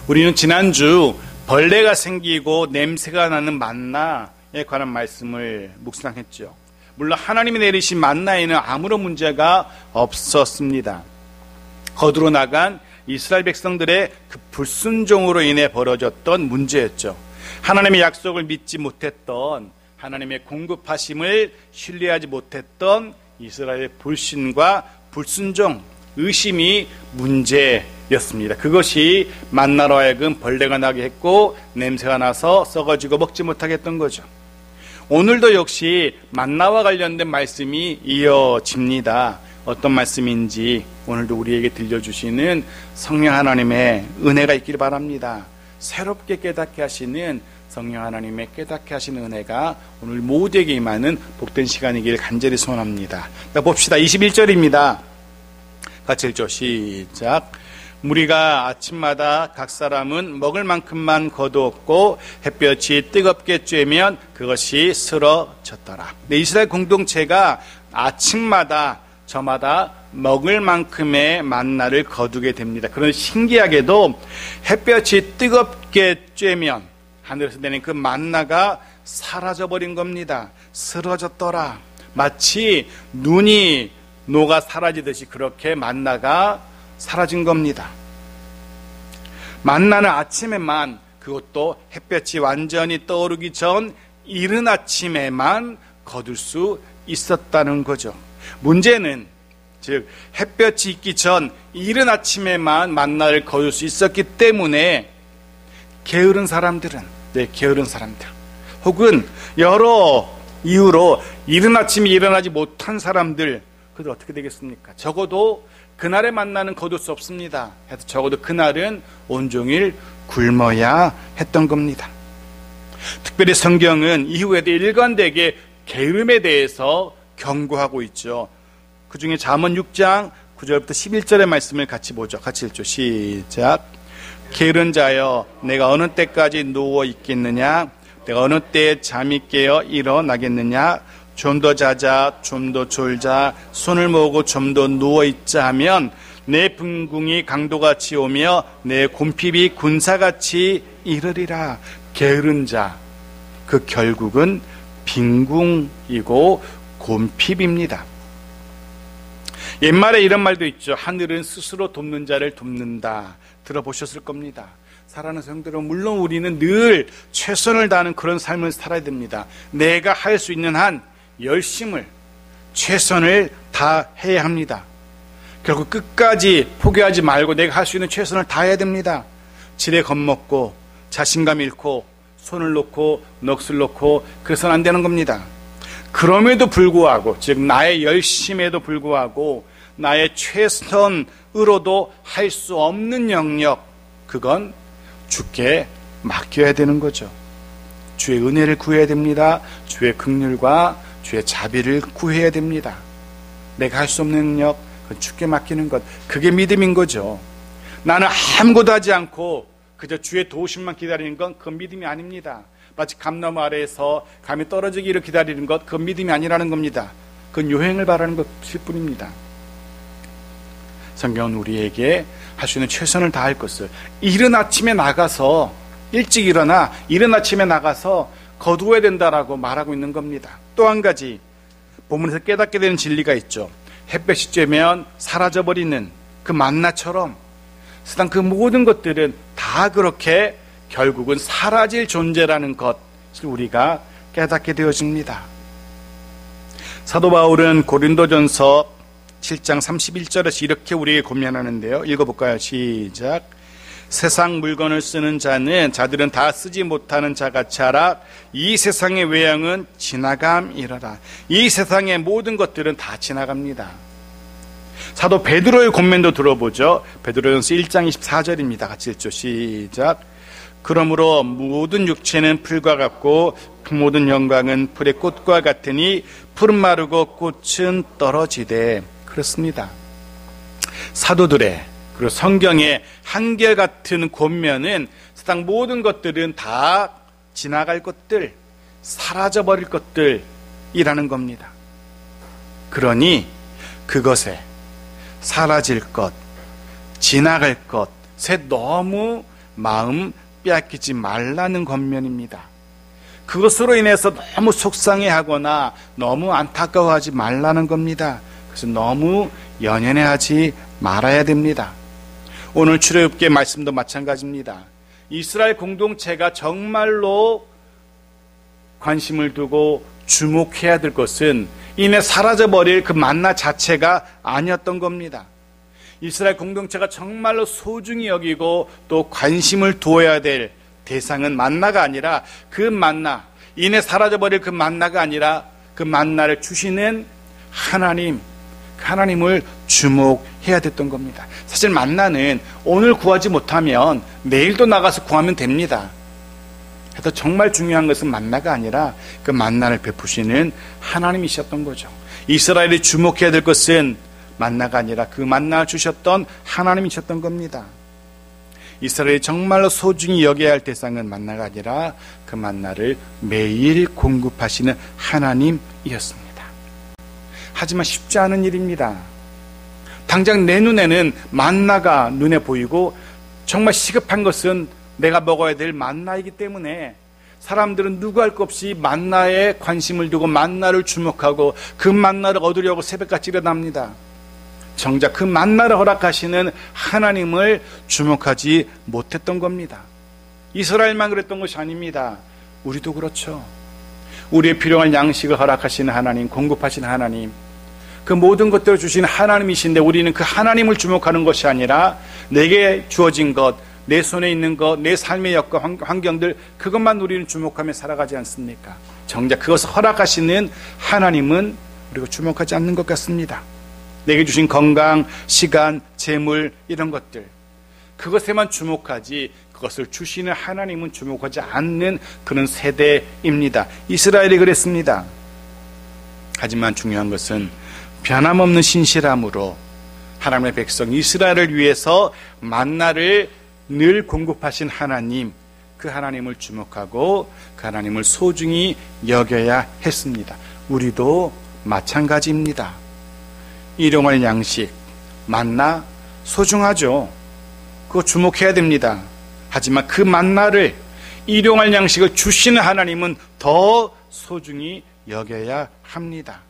우리는 지난주 벌레가 생기고 냄새가 나는 만나에 관한 말씀을 묵상했죠. 물론 하나님이 내리신 만나에는 아무런 문제가 없었습니다. 거두로 나간 이스라엘 백성들의 그 불순종으로 인해 벌어졌던 문제였죠. 하나님의 약속을 믿지 못했던, 하나님의 공급하심을 신뢰하지 못했던 이스라엘의 불신과 불순종, 의심이 문제였습니다. 그것이 만나로 하여금 벌레가 나게 했고 냄새가 나서 썩어지고 먹지 못하게 했던 거죠. 오늘도 역시 만나와 관련된 말씀이 이어집니다. 어떤 말씀인지 오늘도 우리에게 들려주시는 성령 하나님의 은혜가 있기를 바랍니다. 새롭게 깨닫게 하시는 성령 하나님의 깨닫게 하시는 은혜가 오늘 모두에게 임하는 복된 시간이길 간절히 소원합니다. 자, 봅시다. 21절입니다. 같이 읽죠. 시작. 무리가 아침마다 각 사람은 먹을 만큼만 거두었고 햇볕이 뜨겁게 쬐면 그것이 쓰러졌더라. 네, 이스라엘 공동체가 아침마다 저마다 먹을 만큼의 만나를 거두게 됩니다. 그런데 신기하게도 햇볕이 뜨겁게 쬐면 하늘에서 내린 그 만나가 사라져버린 겁니다. 쓰러졌더라. 마치 눈이 녹아 사라지듯이 그렇게 만나가 사라진 겁니다. 만나는 아침에만, 그것도 햇볕이 완전히 떠오르기 전 이른 아침에만 거둘 수 있었다는 거죠. 문제는 즉 햇볕이 있기 전 이른 아침에만 만나를 거둘 수 있었기 때문에 게으른 사람들은, 게으른 사람들 혹은 여러 이유로 이른 아침에 일어나지 못한 사람들, 그들 어떻게 되겠습니까? 적어도 그날에 만나는 거둘 수 없습니다. 해서 적어도 그날은 온종일 굶어야 했던 겁니다. 특별히 성경은 이후에도 일관되게 게으름에 대해서 경고하고 있죠. 그 중에 잠언 6장 9절부터 11절의 말씀을 같이 보죠. 같이 읽죠. 시작. 게으른 자여, 내가 어느 때까지 누워 있겠느냐? 내가 어느 때에 잠이 깨어 일어나겠느냐? 좀 더 자자, 좀 더 졸자, 손을 모으고 좀 더 누워있자 하면 내 분궁이 강도같이 오며 내 곰핍이 군사같이 이르리라. 게으른 자, 그 결국은 빈궁이고 곰핍입니다. 옛말에 이런 말도 있죠. 하늘은 스스로 돕는 자를 돕는다. 들어보셨을 겁니다. 사랑하는 성도들은 물론 우리는 늘 최선을 다하는 그런 삶을 살아야 됩니다. 내가 할 수 있는 한 열심을, 최선을 다해야 합니다. 결국 끝까지 포기하지 말고 내가 할 수 있는 최선을 다해야 됩니다. 지레 겁먹고 자신감 잃고 손을 놓고 넋을 놓고 그래서는 안 되는 겁니다. 그럼에도 불구하고, 즉 나의 열심에도 불구하고 나의 최선으로도 할 수 없는 영역, 그건 주께 맡겨야 되는 거죠. 주의 은혜를 구해야 됩니다. 주의 긍휼과 주의 자비를 구해야 됩니다. 내가 할 수 없는 영역, 그건 주께 맡기는 것, 그게 믿음인 거죠. 나는 아무것도 하지 않고 그저 주의 도우심만 기다리는 건 그건 믿음이 아닙니다. 마치 감나무 아래에서 감이 떨어지기를 기다리는 것, 그건 믿음이 아니라는 겁니다. 그건 요행을 바라는 것일 뿐입니다. 성경은 우리에게 할 수 있는 최선을 다할 것을, 이른 아침에 나가서, 일찍 일어나 이른 아침에 나가서 거두어야 된다라고 말하고 있는 겁니다. 또 한 가지 본문에서 깨닫게 되는 진리가 있죠. 햇볕이 쬐면 사라져버리는 그 만나처럼 세상 그 모든 것들은 다 그렇게 결국은 사라질 존재라는 것을 우리가 깨닫게 되어집니다. 사도 바울은 고린도전서 7장 31절에서 이렇게 우리에게 고면하는데요. 읽어볼까요? 시작. 세상 물건을 쓰는 자들은 다 쓰지 못하는 자같이 하라. 이 세상의 외형은 지나감이러라. 이 세상의 모든 것들은 다 지나갑니다. 사도 베드로의 권면도 들어보죠. 베드로전서 1장 24절입니다. 같이 읽죠. 시작. 그러므로 모든 육체는 풀과 같고 그 모든 영광은 풀의 꽃과 같으니 풀은 마르고 꽃은 떨어지되. 그렇습니다. 사도들의 그리고 성경의 한결같은 권면은 세상 모든 것들은 다 지나갈 것들, 사라져버릴 것들이라는 겁니다. 그러니 그것에 사라질 것, 지나갈 것에 너무 마음 빼앗기지 말라는 권면입니다. 그것으로 인해서 너무 속상해하거나 너무 안타까워하지 말라는 겁니다. 그래서 너무 연연해하지 말아야 됩니다. 오늘 출애굽기 말씀도 마찬가지입니다. 이스라엘 공동체가 정말로 관심을 두고 주목해야 될 것은 이내 사라져버릴 그 만나 자체가 아니었던 겁니다. 이스라엘 공동체가 정말로 소중히 여기고 또 관심을 두어야 될 대상은 만나가 아니라 그 만나, 이내 사라져버릴 그 만나가 아니라 그 만나를 주시는 하나님, 하나님을 주목해야 됐던 겁니다. 사실 만나는 오늘 구하지 못하면 내일도 나가서 구하면 됩니다. 그래서 정말 중요한 것은 만나가 아니라 그 만나를 베푸시는 하나님이셨던 거죠. 이스라엘이 주목해야 될 것은 만나가 아니라 그 만나를 주셨던 하나님이셨던 겁니다. 이스라엘이 정말로 소중히 여겨야 할 대상은 만나가 아니라 그 만나를 매일 공급하시는 하나님이었습니다. 하지만 쉽지 않은 일입니다. 당장 내 눈에는 만나가 눈에 보이고 정말 시급한 것은 내가 먹어야 될 만나이기 때문에 사람들은 누구 할 것 없이 만나에 관심을 두고 만나를 주목하고 그 만나를 얻으려고 새벽같이 일어납니다. 정작 그 만나를 허락하시는 하나님을 주목하지 못했던 겁니다. 이스라엘만 그랬던 것이 아닙니다. 우리도 그렇죠. 우리의 필요한 양식을 허락하시는 하나님, 공급하시는 하나님, 그 모든 것들을 주시는 하나님이신데 우리는 그 하나님을 주목하는 것이 아니라 내게 주어진 것, 내 손에 있는 것, 내 삶의 여건, 환경들, 그것만 우리는 주목하며 살아가지 않습니까? 정작 그것을 허락하시는 하나님은 우리가 주목하지 않는 것 같습니다. 내게 주신 건강, 시간, 재물, 이런 것들, 그것에만 주목하지 그것을 주시는 하나님은 주목하지 않는 그런 세대입니다. 이스라엘이 그랬습니다. 하지만 중요한 것은 변함없는 신실함으로 하나님의 백성 이스라엘을 위해서 만나를 늘 공급하신 하나님, 그 하나님을 주목하고 그 하나님을 소중히 여겨야 했습니다. 우리도 마찬가지입니다. 일용할 양식, 만나 소중하죠. 그거 주목해야 됩니다. 하지만 그 만나를, 일용할 양식을 주시는 하나님은 더 소중히 여겨야 합니다.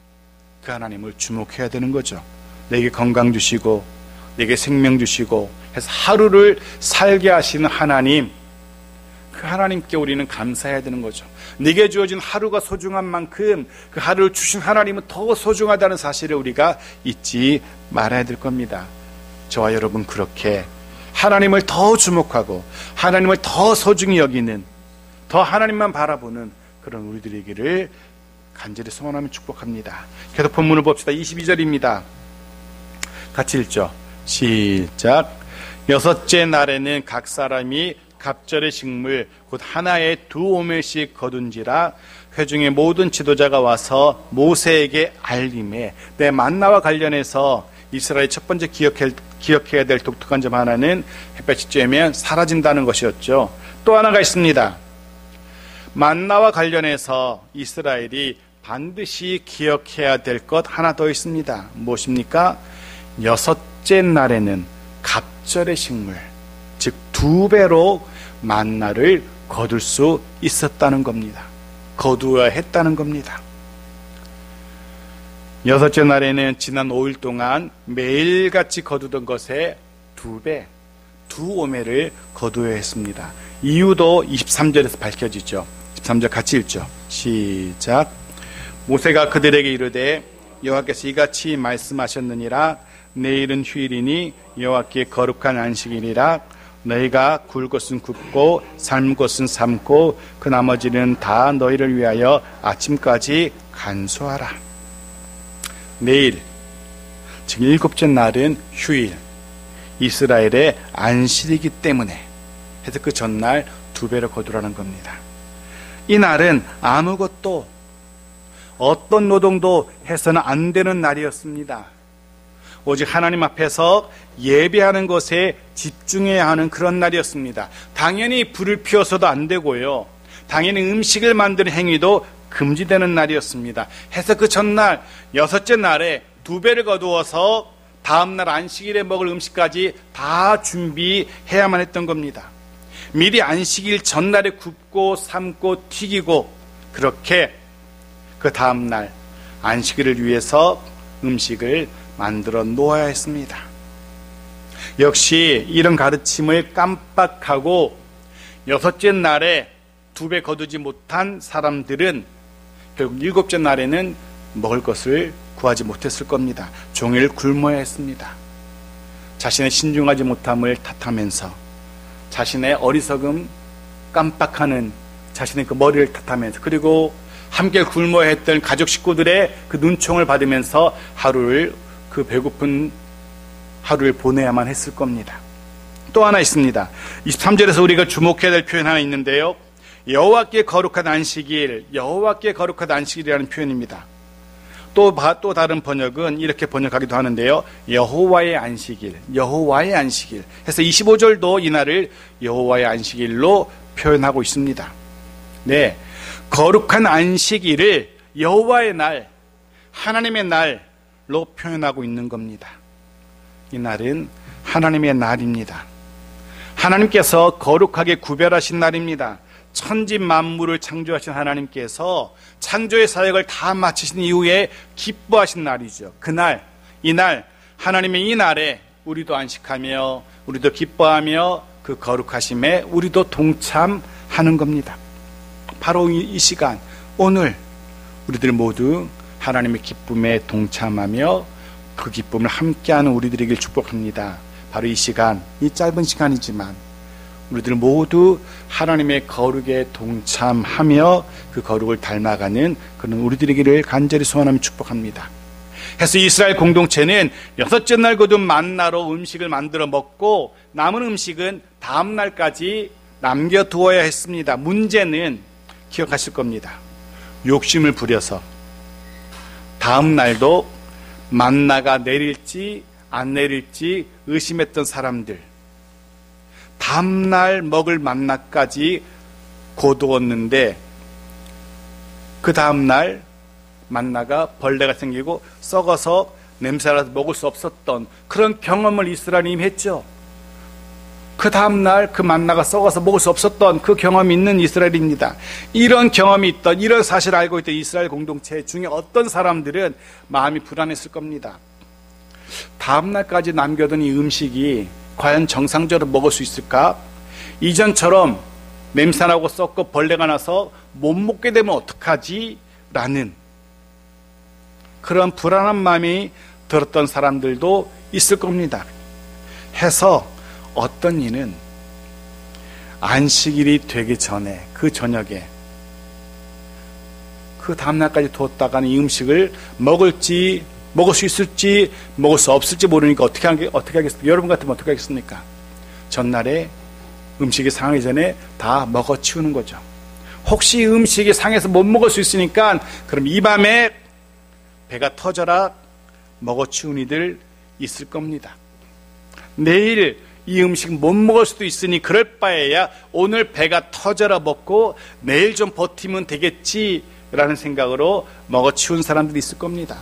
그 하나님을 주목해야 되는 거죠. 내게 건강 주시고 내게 생명 주시고 해서 하루를 살게 하시는 하나님, 그 하나님께 우리는 감사해야 되는 거죠. 내게 주어진 하루가 소중한 만큼 그 하루를 주신 하나님은 더 소중하다는 사실을 우리가 잊지 말아야 될 겁니다. 저와 여러분 그렇게 하나님을 더 주목하고 하나님을 더 소중히 여기는, 더 하나님만 바라보는 그런 우리들이 되기를 간절히 소원하며 축복합니다. 계속 본문을 봅시다. 22절입니다. 같이 읽죠. 시작. 여섯째 날에는 각 사람이 갑절의 식물 곧 하나에 2오멜씩 거둔지라. 회중의 모든 지도자가 와서 모세에게 알림해. 내 만나와 관련해서 이스라엘 첫 번째 기억해야 될 독특한 점 하나는 햇볕이 쬐면 사라진다는 것이었죠. 또 하나가 있습니다. 만나와 관련해서 이스라엘이 반드시 기억해야 될 것 하나 더 있습니다. 무엇입니까? 여섯째 날에는 갑절의 식물, 즉 2배로 만나를 거둘 수 있었다는 겁니다. 거두어야 했다는 겁니다. 여섯째 날에는 지난 5일 동안 매일같이 거두던 것에 2배, 2오멜을 거두어야 했습니다. 이유도 23절에서 밝혀지죠. 23절 같이 읽죠. 시작. 모세가 그들에게 이르되 여호와께서 이같이 말씀하셨느니라. 내일은 휴일이니 여호와께 거룩한 안식일이라. 너희가 굴 것은 굽고 삶을 것은 삶고 그 나머지는 다 너희를 위하여 아침까지 간수하라. 내일, 즉 7째 날은 휴일, 이스라엘의 안식이기 때문에 해서 그 전날 2배로 거두라는 겁니다. 이 날은 아무것도, 어떤 노동도 해서는 안 되는 날이었습니다. 오직 하나님 앞에서 예배하는 것에 집중해야 하는 그런 날이었습니다. 당연히 불을 피워서도 안 되고요, 당연히 음식을 만드는 행위도 금지되는 날이었습니다. 해서 그 전날 6째 날에 2배를 거두어서 다음날 안식일에 먹을 음식까지 다 준비해야만 했던 겁니다. 미리 안식일 전날에 굽고 삶고 튀기고 그렇게 그 다음날 안식일을 위해서 음식을 만들어 놓아야 했습니다. 역시 이런 가르침을 깜빡하고 여섯째 날에 2배 거두지 못한 사람들은 결국 7째 날에는 먹을 것을 구하지 못했을 겁니다. 종일 굶어야 했습니다. 자신의 신중하지 못함을 탓하면서, 자신의 어리석음 깜빡하는 자신의 그 머리를 탓하면서, 그리고 함께 굶어야 했던 가족 식구들의 그 눈총을 받으면서 그 배고픈 하루를 보내야만 했을 겁니다. 또 하나 있습니다. 23절에서 우리가 주목해야 될 표현 하나 있는데요, 여호와께 거룩한 안식일, 여호와께 거룩한 안식일이라는 표현입니다. 또 다른 번역은 이렇게 번역하기도 하는데요, 여호와의 안식일, 여호와의 안식일 해서 25절도 이날을 여호와의 안식일로 표현하고 있습니다. 네, 거룩한 안식일을 여호와의 날, 하나님의 날로 표현하고 있는 겁니다. 이 날은 하나님의 날입니다. 하나님께서 거룩하게 구별하신 날입니다. 천지 만물을 창조하신 하나님께서 창조의 사역을 다 마치신 이후에 기뻐하신 날이죠. 그날, 이날, 하나님의 이 날에 우리도 안식하며 우리도 기뻐하며 그 거룩하심에 우리도 동참하는 겁니다. 바로 이 시간, 오늘 우리들 모두 하나님의 기쁨에 동참하며 그 기쁨을 함께하는 우리들에게 축복합니다. 바로 이 시간, 이 짧은 시간이지만 우리들 모두 하나님의 거룩에 동참하며 그 거룩을 닮아가는 그런 우리들에게를 간절히 소원하며 축복합니다. 해서 이스라엘 공동체는 6째 날 거둔 만나로 음식을 만들어 먹고 남은 음식은 다음 날까지 남겨두어야 했습니다. 문제는 기억하실 겁니다. 욕심을 부려서 다음 날도 만나가 내릴지 안 내릴지 의심했던 사람들, 다음날 먹을 만나까지 거두었는데 그 다음날 만나가 벌레가 생기고 썩어서 냄새나서 먹을 수 없었던 그런 경험을 이스라엘이 이미 했죠. 그 다음날 그 만나가 썩어서 먹을 수 없었던 그 경험이 있는 이스라엘입니다. 이런 경험이 있던, 이런 사실을 알고 있던 이스라엘 공동체 중에 어떤 사람들은 마음이 불안했을 겁니다. 다음날까지 남겨둔 이 음식이 과연 정상적으로 먹을 수 있을까? 이전처럼 냄새나고 썩고 벌레가 나서 못 먹게 되면 어떡하지? 라는 그런 불안한 마음이 들었던 사람들도 있을 겁니다. 해서 어떤 이는 안식일이 되기 전에 그 저녁에 그 다음날까지 두었다가는 이 음식을 먹을 수 있을지 먹을 수 없을지 모르니까 어떻게 하겠습니까? 여러분 같으면 어떻게 하겠습니까? 전날에 음식이 상하기 전에 다 먹어치우는 거죠. 혹시 음식이 상해서 못 먹을 수 있으니까 그럼 이 밤에 배가 터져라 먹어치운 이들 있을 겁니다. 내일 이 음식 못 먹을 수도 있으니 그럴 바에야 오늘 배가 터져라 먹고 내일 좀 버티면 되겠지라는 생각으로 먹어치운 사람들이 있을 겁니다.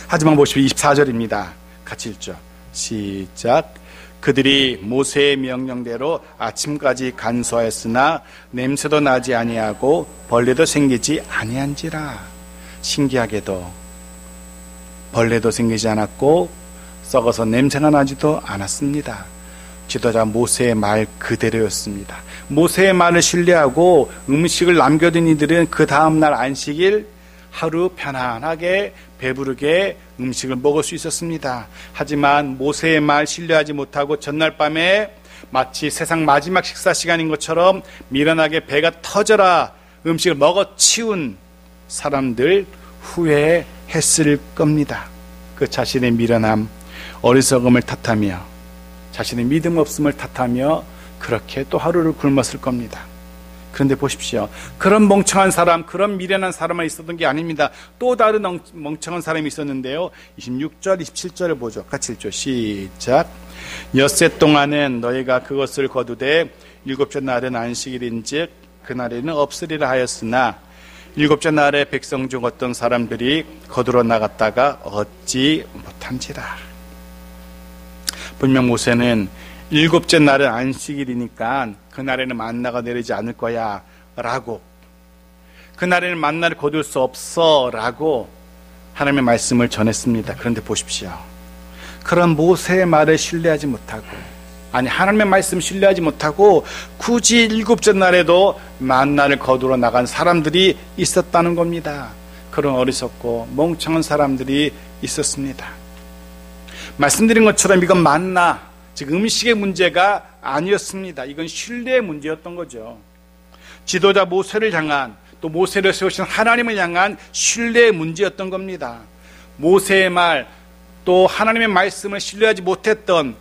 하지만 보십시오. 24절입니다. 같이 읽죠. 시작. 그들이 모세의 명령대로 아침까지 간수하였으나 냄새도 나지 아니하고 벌레도 생기지 아니한지라. 신기하게도 벌레도 생기지 않았고 썩어서 냄새가 나지도 않았습니다. 지도자 모세의 말 그대로였습니다. 모세의 말을 신뢰하고 음식을 남겨둔 이들은 그 다음날 안식일 하루 편안하게 배부르게 음식을 먹을 수 있었습니다. 하지만 모세의 말 신뢰하지 못하고 전날 밤에 마치 세상 마지막 식사 시간인 것처럼 미련하게 배가 터져라 음식을 먹어치운 사람들 후회했을 겁니다. 그 자신의 미련함, 어리석음을 탓하며 자신의 믿음 없음을 탓하며 그렇게 또 하루를 굶었을 겁니다. 그런데 보십시오. 그런 멍청한 사람, 그런 미련한 사람만 있었던 게 아닙니다. 또 다른 멍청한 사람이 있었는데요. 26절, 27절을 보죠. 같이 읽죠. 시작. 엿새 동안은 너희가 그것을 거두되 7째 날은 안식일인즉 그날에는 없으리라 하였으나 7째 날에 백성 중 어떤 사람들이 거두러 나갔다가 얻지 못한지라. 분명 모세는 일곱째 날은 안식일이니까 그날에는 만나가 내리지 않을 거야 라고, 그날에는 만나를 거둘 수 없어 라고 하나님의 말씀을 전했습니다. 그런데 보십시오, 그런 모세의 말을 신뢰하지 못하고, 하나님의 말씀 신뢰하지 못하고 굳이 일곱째 날에도 만나를 거두러 나간 사람들이 있었다는 겁니다. 그런 어리석고 멍청한 사람들이 있었습니다. 말씀드린 것처럼 이건 만나, 즉 음식의 문제가 아니었습니다. 이건 신뢰의 문제였던 거죠. 지도자 모세를 향한, 또 모세를 세우신 하나님을 향한 신뢰의 문제였던 겁니다. 모세의 말, 또 하나님의 말씀을 신뢰하지 못했던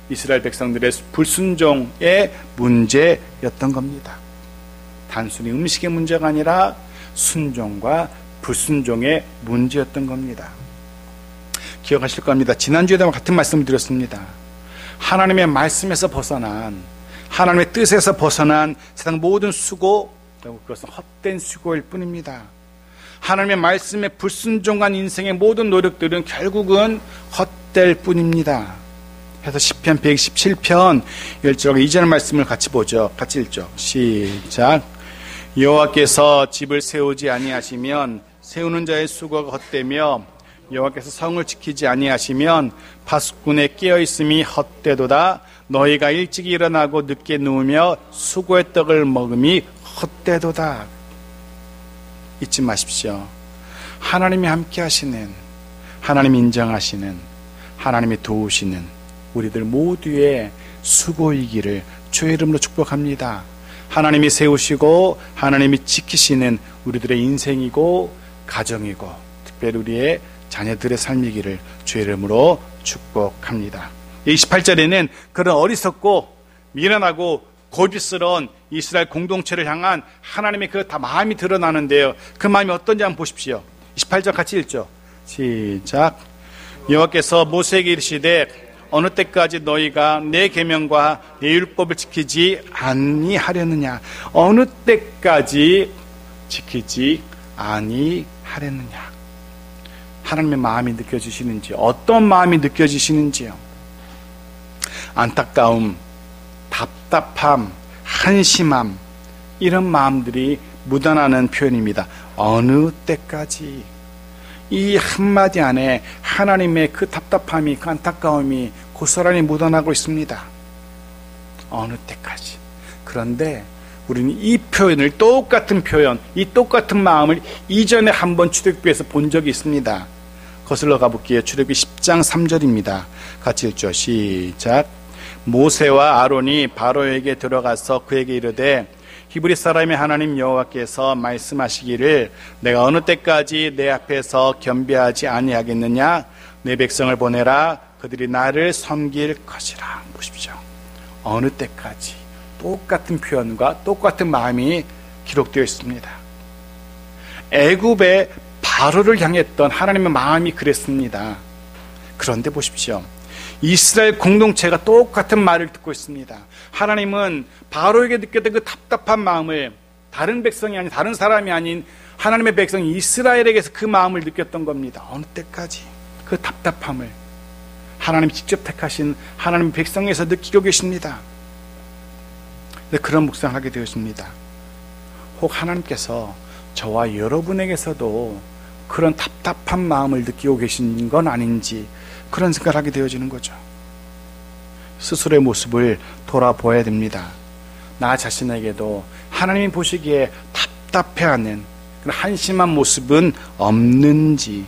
이스라엘 백성들의 불순종의 문제였던 겁니다. 단순히 음식의 문제가 아니라 순종과 불순종의 문제였던 겁니다. 기억하실 겁니다. 지난주에도 같은 말씀을 드렸습니다. 하나님의 말씀에서 벗어난, 하나님의 뜻에서 벗어난 세상 모든 수고, 그것은 헛된 수고일 뿐입니다. 하나님의 말씀에 불순종한 인생의 모든 노력들은 결국은 헛될 뿐입니다. 그래서 시편 117편 1절 2절 말씀을 같이 보죠. 같이 읽죠. 시작. 여호와께서 집을 세우지 아니하시면 세우는 자의 수고가 헛되며, 여호와께서 성을 지키지 아니하시면 파수꾼의 깨어있음이 헛되도다. 너희가 일찍 일어나고 늦게 누우며 수고의 떡을 먹음이 헛되도다. 잊지 마십시오. 하나님이 함께 하시는, 하나님이 인정하시는, 하나님이 도우시는 우리들 모두의 수고이기를 주의 이름으로 축복합니다. 하나님이 세우시고 하나님이 지키시는 우리들의 인생이고 가정이고 특별히 우리의 자녀들의 삶이기를 주의 이름으로 축복합니다. 28절에는 그런 어리석고 미련하고 고집스러운 이스라엘 공동체를 향한 하나님의 그 다 마음이 드러나는데요. 그 마음이 어떤지 한번 보십시오. 28절 같이 읽죠. 시작. 여호와께서 모세에게 이르시되 어느 때까지 너희가 내 계명과 내 율법을 지키지 아니하려느냐. 어느 때까지 지키지 아니하려느냐. 하나님의 마음이 느껴지시는지, 어떤 마음이 느껴지시는지요. 안타까움, 답답함, 한심함, 이런 마음들이 묻어나는 표현입니다. 어느 때까지. 이 한마디 안에 하나님의 그 답답함이, 그 안타까움이 고스란히 묻어나고 있습니다. 어느 때까지. 그런데 우리는 이 표현을, 똑같은 표현, 이 똑같은 마음을 이전에 한번 출애굽기에서 본 적이 있습니다. 거슬러 가볼게요. 출애굽기 10장 3절입니다. 같이 읽죠. 시작. 모세와 아론이 바로에게 들어가서 그에게 이르되 히브리 사람의 하나님 여호와께서 말씀하시기를 내가 어느 때까지 내 앞에서 겸비하지 아니하겠느냐. 내 백성을 보내라. 그들이 나를 섬길 것이라. 보십시오. 어느 때까지. 똑같은 표현과 똑같은 마음이 기록되어 있습니다. 애굽의 바로를 향했던 하나님의 마음이 그랬습니다. 그런데 보십시오. 이스라엘 공동체가 똑같은 말을 듣고 있습니다. 하나님은 바로에게 느꼈던 그 답답한 마음을 다른 백성이 아닌, 다른 사람이 아닌 하나님의 백성 이스라엘에게서 그 마음을 느꼈던 겁니다. 어느 때까지 그 답답함을 하나님이 직접 택하신 하나님의 백성에서 느끼고 계십니다. 그런 묵상을 하게 되었습니다. 혹 하나님께서 저와 여러분에게서도 그런 답답한 마음을 느끼고 계신 건 아닌지, 그런 생각을 하게 되어지는 거죠. 스스로의 모습을 돌아보아야 됩니다. 나 자신에게도 하나님이 보시기에 답답해하는 그런 한심한 모습은 없는지,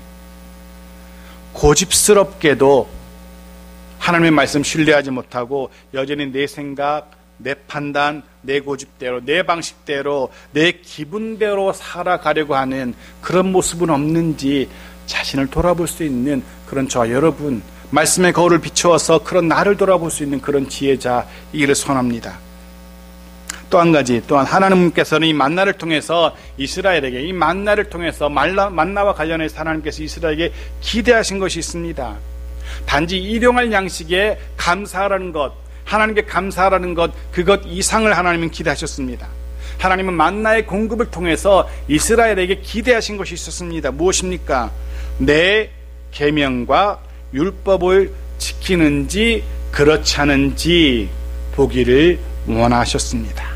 고집스럽게도 하나님의 말씀 신뢰하지 못하고 여전히 내 생각, 내 판단, 내 고집대로, 내 방식대로, 내 기분대로 살아가려고 하는 그런 모습은 없는지 자신을 돌아볼 수 있는 그런 저와 여러분, 말씀의 거울을 비추어서 그런 나를 돌아볼 수 있는 그런 지혜자이기를 소원합니다. 또 한 가지, 또한 하나님께서는 이 만나를 통해서 이스라엘에게, 이 만나를 통해서 만나와 관련해서 하나님께서 이스라엘에게 기대하신 것이 있습니다. 단지 일용할 양식에 감사하라는 것, 하나님께 감사하라는 것, 그것 이상을 하나님은 기대하셨습니다. 하나님은 만나의 공급을 통해서 이스라엘에게 기대하신 것이 있었습니다. 무엇입니까? 내 계명과 율법을 지키는지 그렇지 않은지 보기를 원하셨습니다.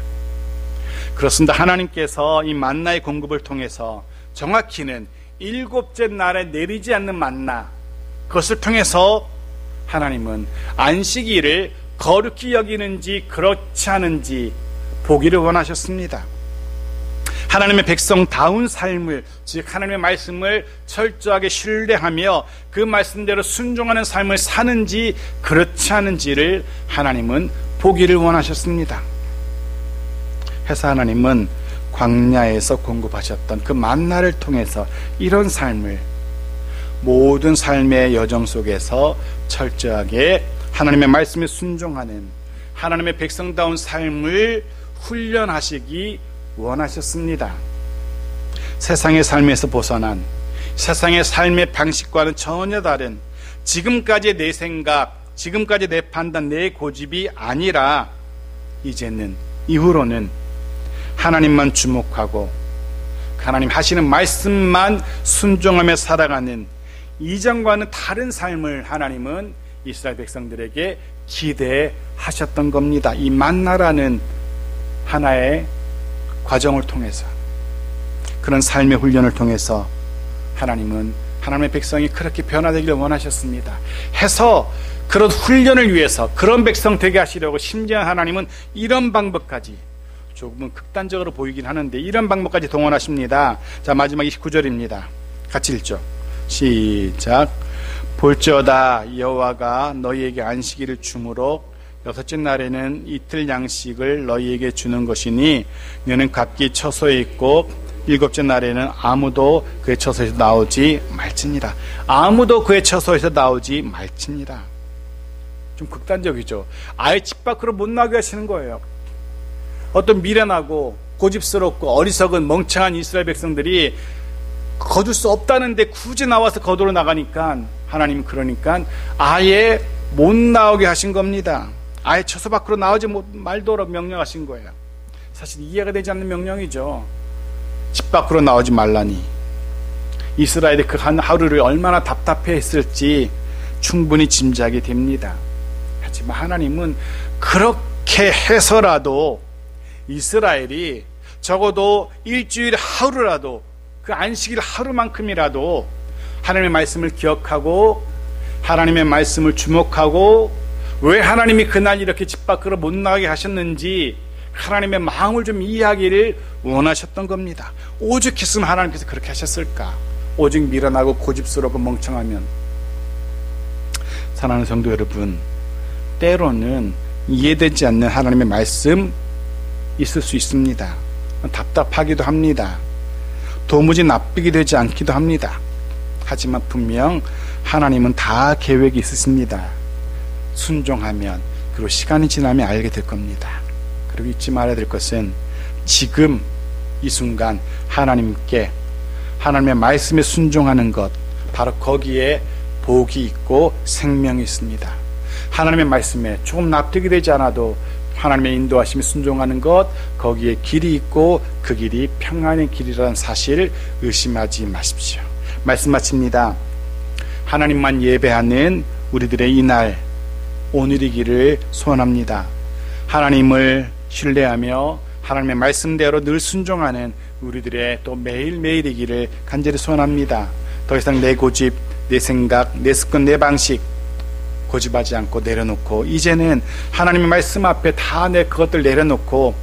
그렇습니다. 하나님께서 이 만나의 공급을 통해서 정확히는 일곱째 날에 내리지 않는 만나, 그것을 통해서 하나님은 안식일을 거룩히 여기는지 그렇지 않은지 보기를 원하셨습니다. 하나님의 백성다운 삶을, 즉 하나님의 말씀을 철저하게 신뢰하며 그 말씀대로 순종하는 삶을 사는지 그렇지 않은지를 하나님은 보기를 원하셨습니다. 해서 하나님은 광야에서 공급하셨던 그 만나를 통해서 이런 삶을 모든 삶의 여정 속에서 철저하게 하나님의 말씀에 순종하는 하나님의 백성다운 삶을 훈련하시기 원하셨습니다. 세상의 삶에서 벗어난, 세상의 삶의 방식과는 전혀 다른, 지금까지의 내 생각, 지금까지 내 판단, 내 고집이 아니라 이제는, 이후로는 하나님만 주목하고 하나님 하시는 말씀만 순종하며 살아가는 이전과는 다른 삶을 하나님은 이스라엘 백성들에게 기대하셨던 겁니다. 이 만나라는 하나의 과정을 통해서, 그런 삶의 훈련을 통해서 하나님은 하나님의 백성이 그렇게 변화되기를 원하셨습니다. 해서 그런 훈련을 위해서 그런 백성 되게 하시려고 심지어 하나님은 이런 방법까지, 조금은 극단적으로 보이긴 하는데 이런 방법까지 동원하십니다. 자, 마지막 29절입니다. 같이 읽죠. 시작. 볼지어다 여호와가 너희에게 안식일을 주므로 여섯째 날에는 이틀 양식을 너희에게 주는 것이니 너는 각기 처소에 있고 일곱째 날에는 아무도 그의 처소에서 나오지 말지니라. 아무도 그의 처소에서 나오지 말지니라. 좀 극단적이죠. 아예 집 밖으로 못 나게 하시는 거예요. 어떤 미련하고 고집스럽고 어리석은 멍청한 이스라엘 백성들이 거둘 수 없다는데 굳이 나와서 거두러 나가니까 하나님은 그러니까 아예 못 나오게 하신 겁니다. 아예 처소 밖으로 나오지 말도록 명령하신 거예요. 사실 이해가 되지 않는 명령이죠. 집 밖으로 나오지 말라니. 이스라엘이 그 한 하루를 얼마나 답답해했을지 충분히 짐작이 됩니다. 하지만 하나님은 그렇게 해서라도 이스라엘이 적어도 일주일 하루라도, 그 안식일 하루만큼이라도 하나님의 말씀을 기억하고 하나님의 말씀을 주목하고 왜 하나님이 그날 이렇게 집 밖으로 못 나가게 하셨는지 하나님의 마음을 좀 이해하기를 원하셨던 겁니다. 오죽했으면 하나님께서 그렇게 하셨을까? 오직 미련하고 고집스럽고 멍청하면. 사랑하는 성도 여러분, 때로는 이해되지 않는 하나님의 말씀 있을 수 있습니다. 답답하기도 합니다. 도무지 납득이 되지 않기도 합니다. 하지만 분명 하나님은 다 계획이 있으십니다. 순종하면, 그리고 시간이 지나면 알게 될 겁니다. 그리고 잊지 말아야 될 것은 지금 이 순간 하나님께, 하나님의 말씀에 순종하는 것, 바로 거기에 복이 있고 생명이 있습니다. 하나님의 말씀에 조금 납득이 되지 않아도 하나님의 인도하심에 순종하는 것, 거기에 길이 있고 그 길이 평안의 길이라는 사실 의심하지 마십시오. 말씀 마칩니다. 하나님만 예배하는 우리들의 이날, 오늘이기를 소원합니다. 하나님을 신뢰하며 하나님의 말씀대로 늘 순종하는 우리들의 또 매일매일이기를 간절히 소원합니다. 더 이상 내 고집, 내 생각, 내 습관, 내 방식 고집하지 않고 내려놓고, 이제는 하나님의 말씀 앞에 다 내 그것들 내려놓고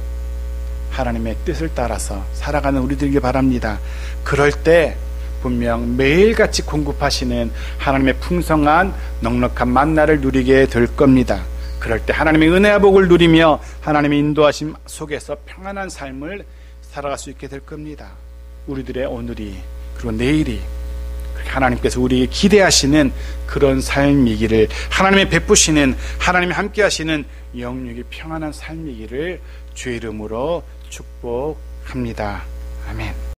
하나님의 뜻을 따라서 살아가는 우리들이길 바랍니다. 그럴 때 분명 매일같이 공급하시는 하나님의 풍성한 넉넉한 만나를 누리게 될 겁니다. 그럴 때 하나님의 은혜와 복을 누리며 하나님의 인도하심 속에서 평안한 삶을 살아갈 수 있게 될 겁니다. 우리들의 오늘이, 그리고 내일이 하나님께서 우리에게 기대하시는 그런 삶이기를, 하나님의 베푸시는, 하나님이 함께 하시는 영육이 평안한 삶이기를 주의 이름으로 축복합니다. 아멘.